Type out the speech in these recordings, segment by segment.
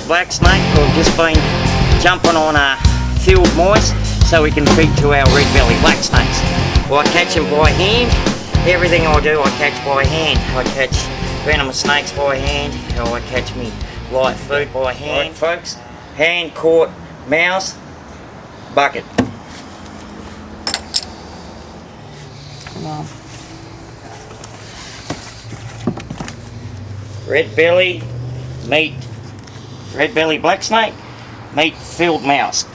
black snake. We've just been jumping on a field mice so we can feed to our red-bellied black snakes. Well, I catch them by hand. Everything I do I catch by hand. I catch venomous snakes by hand, or I catch me light food by hand. Right, folks, hand caught mouse, bucket. Come on. Red-belly meat, red-bellied black snake meat field mouse.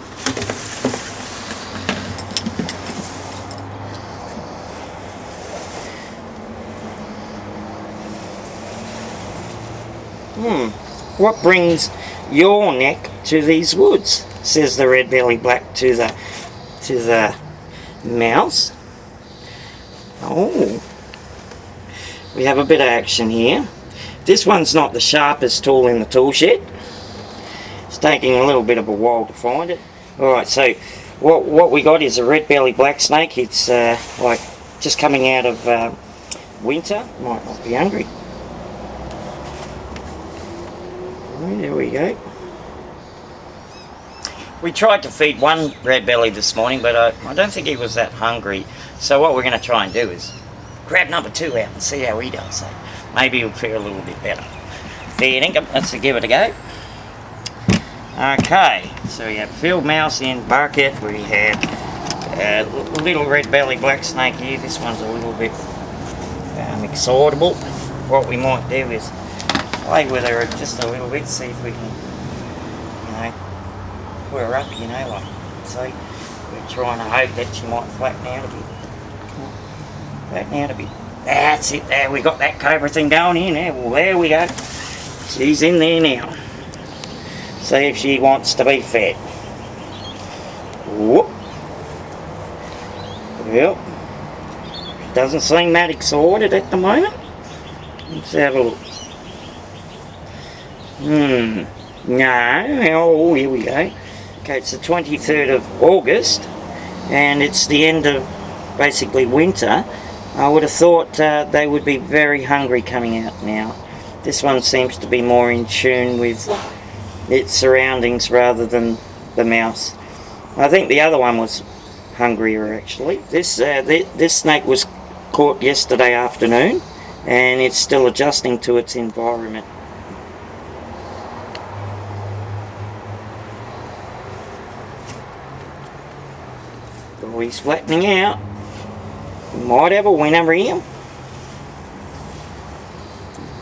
What brings your neck to these woods? Says the red-bellied black to the mouse. Oh, we have a bit of action here. This one's not the sharpest tool in the tool shed. It's taking a little bit of a while to find it. Alright, so what we got is a red-bellied black snake. It's like just coming out of winter. Might not be hungry. There we go. We tried to feed one red-belly this morning, but I don't think he was that hungry. So what we're going to try and do is grab number 2 out and see how he does. So maybe he'll feel a little bit better. Feeding him. Let's give it a go. Okay, so we have field mouse in bucket. We have little red-bellied black snake here. This one's a little bit excitable. What we might do is play with her just a little bit, see if we can, put her up, like. So we're trying to hope that she might flatten out a bit. Flatten out a bit. That's it. There, we got that cobra thing going in there. Well, there we go. She's in there now. See if she wants to be fed. Whoop. Well, doesn't seem that excited at the moment. Let's have a look. No. Oh, here we go. Okay, it's the 23rd of August, and it's the end of basically winter. I would have thought they would be very hungry coming out now. This one seems to be more in tune with its surroundings rather than the mouse. I think the other one was hungrier actually. This snake was caught yesterday afternoon, and it's still adjusting to its environment. Oh, he's flattening out. We might have a winner here.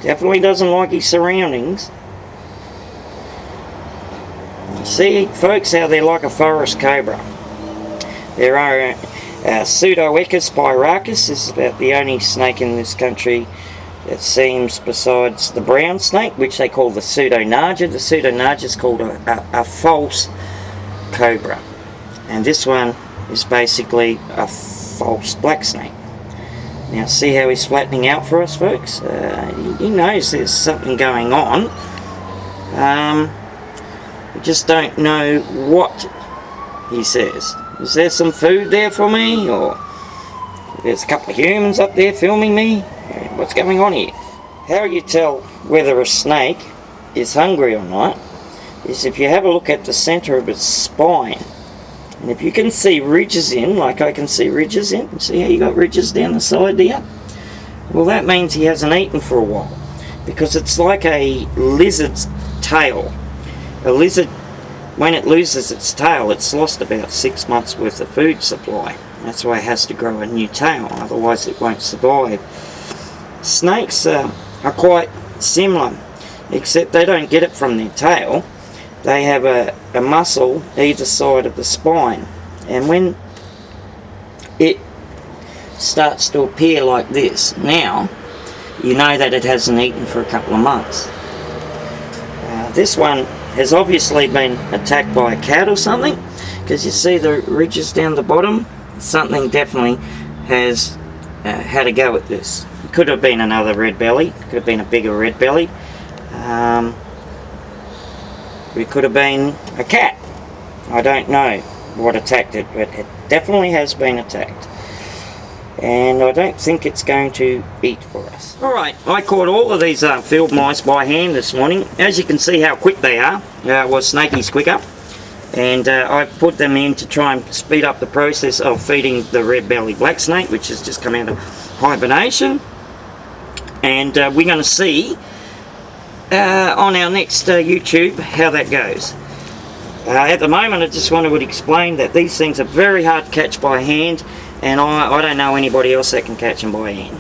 Definitely doesn't like his surroundings. See, folks, how they're like a forest cobra. There are Pseudoechis pyrrhachus. This is about the only snake in this country that seems, besides the brown snake, which they call the pseudonarga. The pseudonarga is called a false cobra. And this one is basically a false black snake. Now see how he's flattening out for us, folks? He knows there's something going on. We just don't know what he says. Is there some food there for me? Or there's a couple of humans up there filming me? What's going on here? How you tell whether a snake is hungry or not is if you have a look at the center of its spine. And if you can see ridges in, like I can see ridges in, see how you got ridges down the side there? Well, that means he hasn't eaten for a while, because it's like a lizard's tail. A lizard, when it loses its tail, it's lost about 6 months worth of food supply. That's why it has to grow a new tail, otherwise it won't survive. Snakes are quite similar, except they don't get it from their tail. They have a muscle either side of the spine, and when it starts to appear like this now, you know that it hasn't eaten for a couple of months. This one has obviously been attacked by a cat or something, because you see the ridges down the bottom. Something definitely has had a go at this. It could have been another red belly, could have been a bigger red belly. It could have been a cat. I don't know what attacked it, but it definitely has been attacked. and I don't think it's going to eat for us. Alright, I caught all of these field mice by hand this morning. As you can see how quick they are. Well, Snakey's quicker. And I put them in to try and speed up the process of feeding the red-bellied black snake, which has just come out of hibernation. And we're going to see on our next YouTube how that goes. At the moment, I just want to explain that these things are very hard to catch by hand, and I don't know anybody else that can catch them by hand.